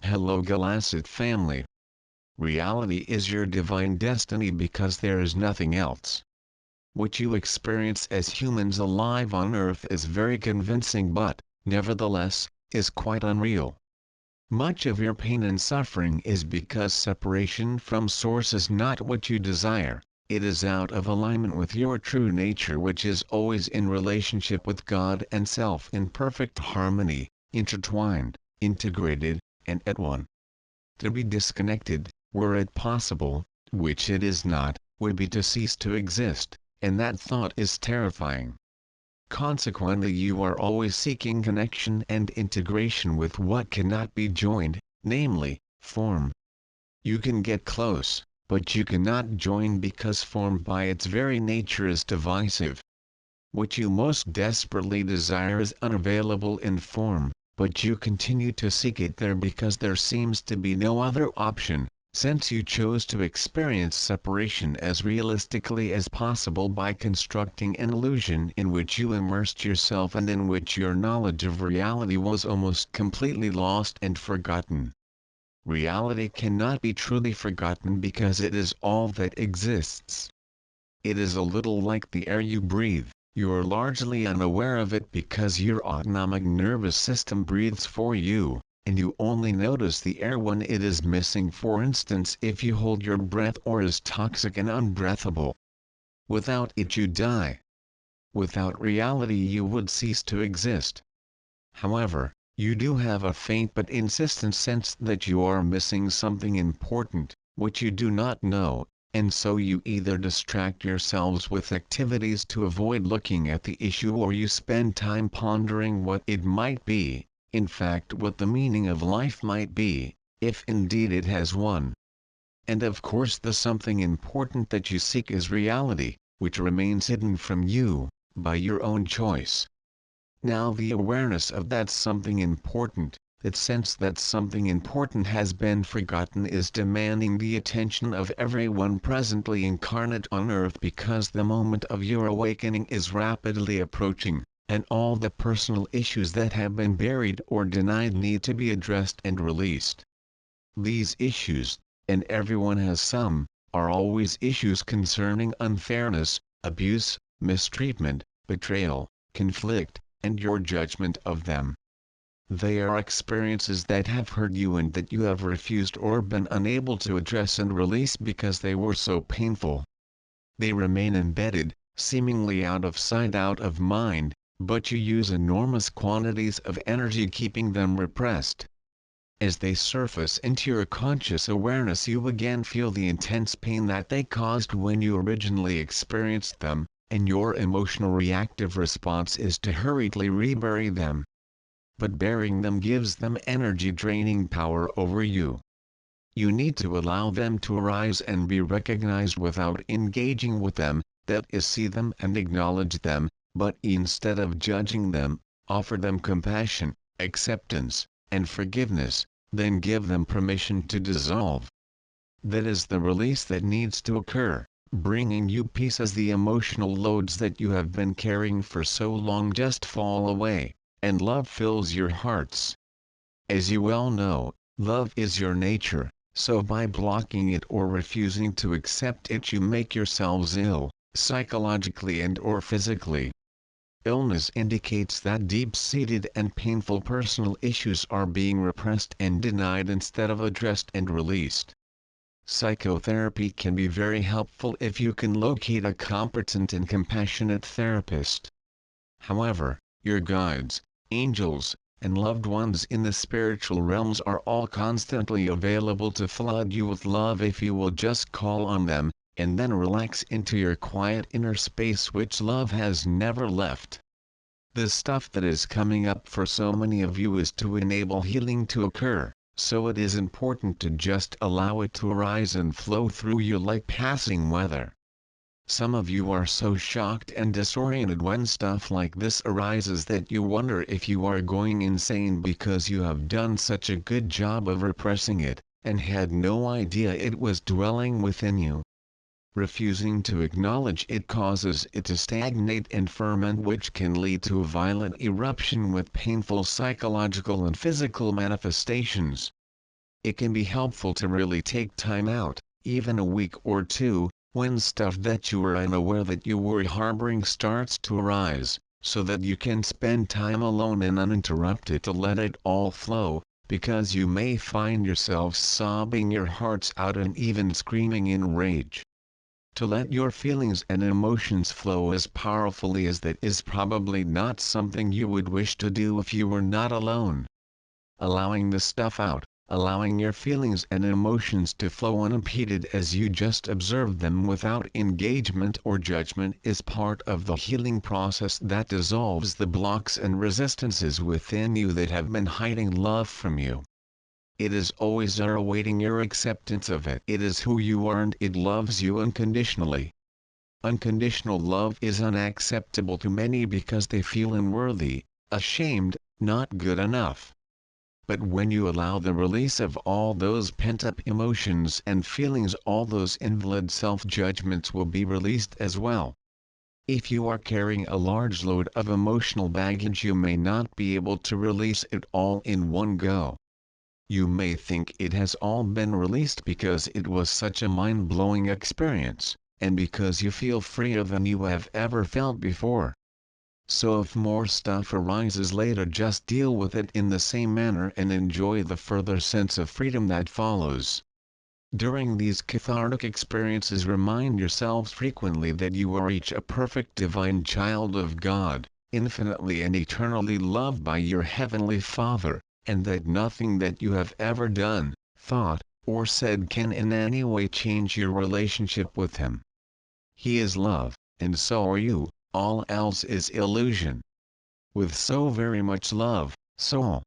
Hello Galactic family. Reality is your divine destiny because there is nothing else. What you experience as humans alive on Earth is very convincing but, nevertheless, is quite unreal. Much of your pain and suffering is because separation from Source is not what you desire, it is out of alignment with your true nature, which is always in relationship with God and Self in perfect harmony, intertwined, integrated, and at one. To be disconnected, were it possible, which it is not, would be to cease to exist, and that thought is terrifying. Consequently, you are always seeking connection and integration with what cannot be joined, namely, form. You can get close, but you cannot join because form by its very nature is divisive. What you most desperately desire is unavailable in form, but you continue to seek it there because there seems to be no other option, since you chose to experience separation as realistically as possible by constructing an illusion in which you immersed yourself and in which your knowledge of reality was almost completely lost and forgotten. Reality cannot be truly forgotten because it is all that exists. It is a little like the air you breathe. You are largely unaware of it because your autonomic nervous system breathes for you, and you only notice the air when it is missing, for instance if you hold your breath or is toxic and unbreathable. Without it you die. Without reality you would cease to exist. However, you do have a faint but insistent sense that you are missing something important, which you do not know, and so you either distract yourselves with activities to avoid looking at the issue, or you spend time pondering what it might be, in fact what the meaning of life might be, if indeed it has one. And of course the something important that you seek is reality, which remains hidden from you, by your own choice. Now the awareness of that something important, that sense that something important has been forgotten, is demanding the attention of everyone presently incarnate on Earth, because the moment of your awakening is rapidly approaching, and all the personal issues that have been buried or denied need to be addressed and released. These issues, and everyone has some, are always issues concerning unfairness, abuse, mistreatment, betrayal, conflict, and your judgment of them. They are experiences that have hurt you and that you have refused or been unable to address and release because they were so painful. They remain embedded, seemingly out of sight, out of mind, but you use enormous quantities of energy keeping them repressed. As they surface into your conscious awareness, you again feel the intense pain that they caused when you originally experienced them, and your emotional reactive response is to hurriedly rebury them. But burying them gives them energy draining power over you. You need to allow them to arise and be recognized without engaging with them, that is, see them and acknowledge them, but instead of judging them, offer them compassion, acceptance, and forgiveness, then give them permission to dissolve. That is the release that needs to occur, bringing you peace as the emotional loads that you have been carrying for so long just fall away, and love fills your hearts. As you well know, love is your nature, so by blocking it or refusing to accept it you make yourselves ill, psychologically and or physically. Illness indicates that deep-seated and painful personal issues are being repressed and denied instead of addressed and released. Psychotherapy can be very helpful if you can locate a competent and compassionate therapist. However, your guides, angels, and loved ones in the spiritual realms are all constantly available to flood you with love if you will just call on them, and then relax into your quiet inner space which love has never left. The stuff that is coming up for so many of you is to enable healing to occur, so it is important to just allow it to arise and flow through you like passing weather. Some of you are so shocked and disoriented when stuff like this arises that you wonder if you are going insane because you have done such a good job of repressing it, and had no idea it was dwelling within you. Refusing to acknowledge it causes it to stagnate and ferment, which can lead to a violent eruption with painful psychological and physical manifestations. it can be helpful to really take time out, even a week or two, when stuff that you were unaware that you were harboring starts to arise, so that you can spend time alone and uninterrupted to let it all flow, because you may find yourself sobbing your hearts out and even screaming in rage. To let your feelings and emotions flow as powerfully as that is probably not something you would wish to do if you were not alone. Allowing the stuff out, allowing your feelings and emotions to flow unimpeded as you just observe them without engagement or judgment is part of the healing process that dissolves the blocks and resistances within you that have been hiding love from you. It is always there awaiting your acceptance of it. It is who you are and it loves you unconditionally. Unconditional love is unacceptable to many because they feel unworthy, ashamed, not good enough. But when you allow the release of all those pent-up emotions and feelings, all those invalid self-judgments will be released as well. If you are carrying a large load of emotional baggage, you may not be able to release it all in one go. You may think it has all been released because it was such a mind-blowing experience, and because you feel freer than you have ever felt before. So if more stuff arises later, just deal with it in the same manner and enjoy the further sense of freedom that follows. During these cathartic experiences, remind yourselves frequently that you are each a perfect divine child of God, infinitely and eternally loved by your Heavenly Father, and that nothing that you have ever done, thought, or said can in any way change your relationship with Him. He is love, and so are you, all else is illusion. With so very much love, soul,